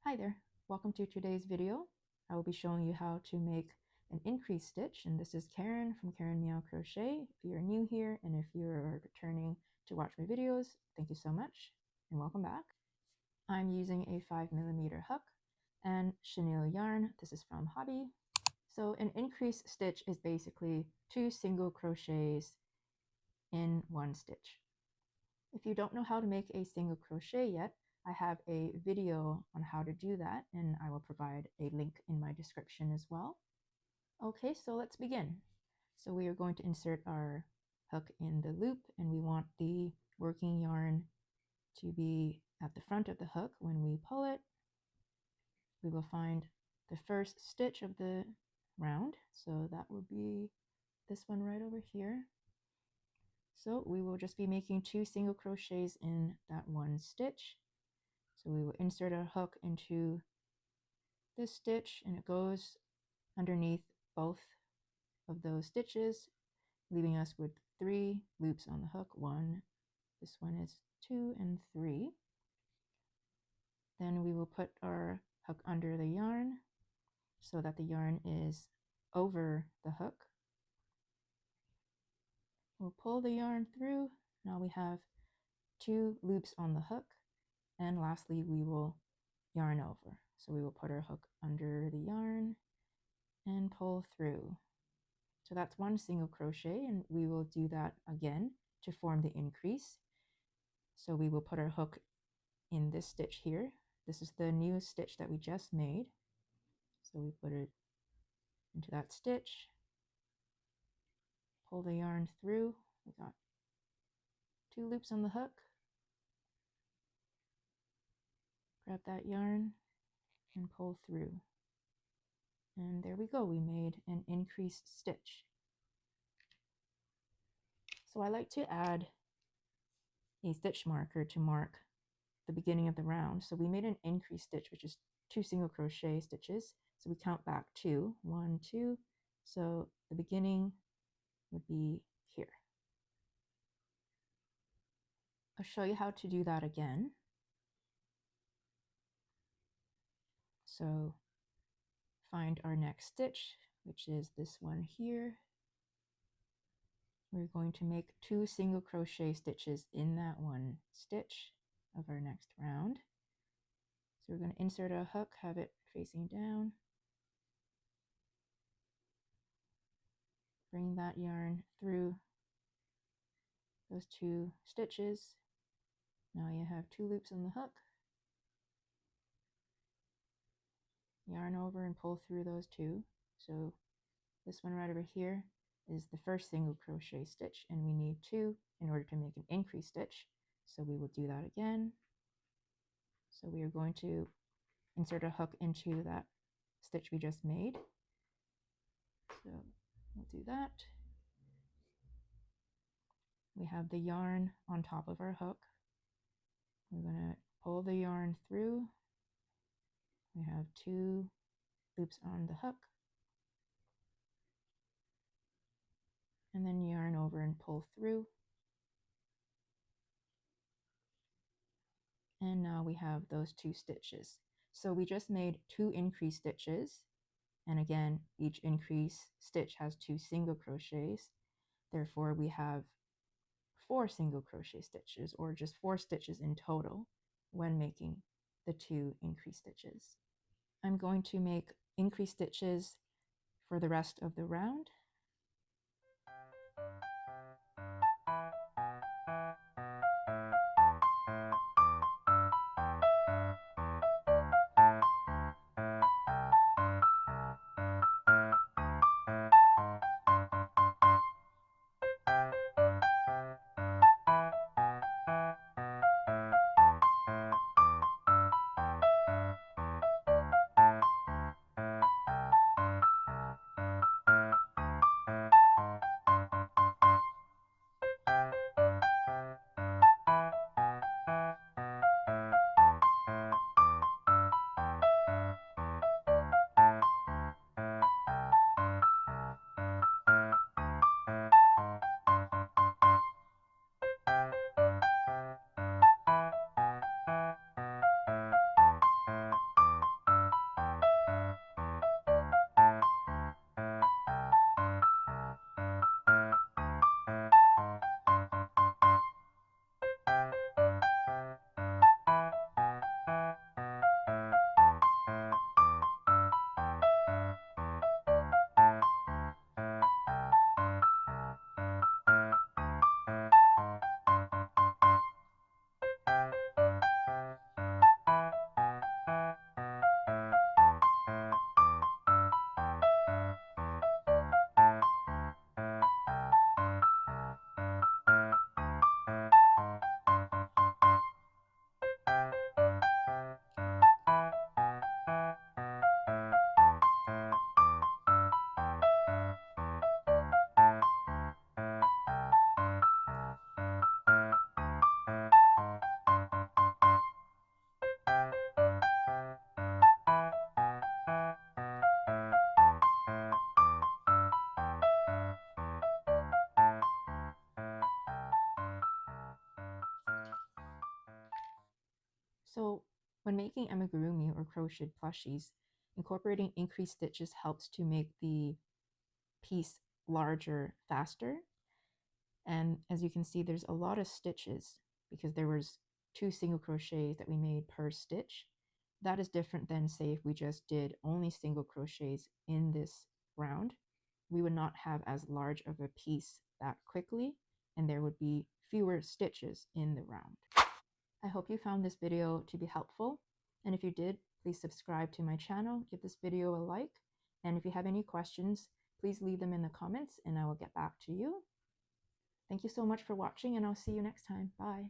Hi there, welcome to today's video. I will be showing you how to make an increase stitch, and this is Karen from Karenmeowcrochet. If you're new here and if you're returning to watch my videos, thank you so much and welcome back. I'm using a 5mm hook and chenille yarn. This is from Hobby. So an increase stitch is basically 2 single crochets in 1 stitch. If you don't know how to make a single crochet yet, I have a video on how to do that, and I will provide a link in my description as well. Okay, so let's begin. So we are going to insert our hook in the loop, and we want the working yarn to be at the front of the hook. When we pull it, we will find the first stitch of the round. So that will be this one right over here. So we will just be making 2 single crochets in that 1 stitch. So we will insert our hook into this stitch, and it goes underneath both of those stitches, leaving us with 3 loops on the hook. 1, this one is 2 and 3. Then we will put our hook under the yarn so that the yarn is over the hook. We'll pull the yarn through. Now we have 2 loops on the hook, and lastly we will yarn over. So we will put our hook under the yarn and pull through. So that's 1 single crochet, and we will do that again to form the increase. So we will put our hook in this stitch here. This is the new stitch that we just made. So we put it into that stitch, pull the yarn through. We got 2 loops on the hook. Grab that yarn and pull through. And there we go, we made an increased stitch. So I like to add a stitch marker to mark the beginning of the round. So we made an increase stitch, which is 2 single crochet stitches. So we count back 2, 1, 2. So the beginning would be here. I'll show you how to do that again. So find our next stitch, which is this one here. We're going to make 2 single crochet stitches in that 1 stitch of our next round. So we're going to insert a hook, have it facing down, bring that yarn through those 2 stitches. Now you have 2 loops on the hook, yarn over and pull through those 2. So this one right over here is the first single crochet stitch, and we need 2 in order to make an increase stitch. So we will do that again. So we are going to insert a hook into that stitch we just made. So we'll do that. We have the yarn on top of our hook. We're going to pull the yarn through. We have 2 loops on the hook, and then yarn over and pull through. And now we have those 2 stitches. So we just made 2 increase stitches, and again each increase stitch has 2 single crochets. Therefore we have 4 single crochet stitches, or just 4 stitches in total when making the 2 increase stitches. I'm going to make increase stitches for the rest of the round. So when making amigurumi or crocheted plushies, incorporating increased stitches helps to make the piece larger faster. And as you can see, there's a lot of stitches because there was 2 single crochets that we made per stitch. That is different than, say, if we just did only single crochets in this round. We would not have as large of a piece that quickly, and there would be fewer stitches in the round. I hope you found this video to be helpful, and if you did, please subscribe to my channel, give this video a like, and if you have any questions, please leave them in the comments and I will get back to you. Thank you so much for watching, and I'll see you next time. Bye.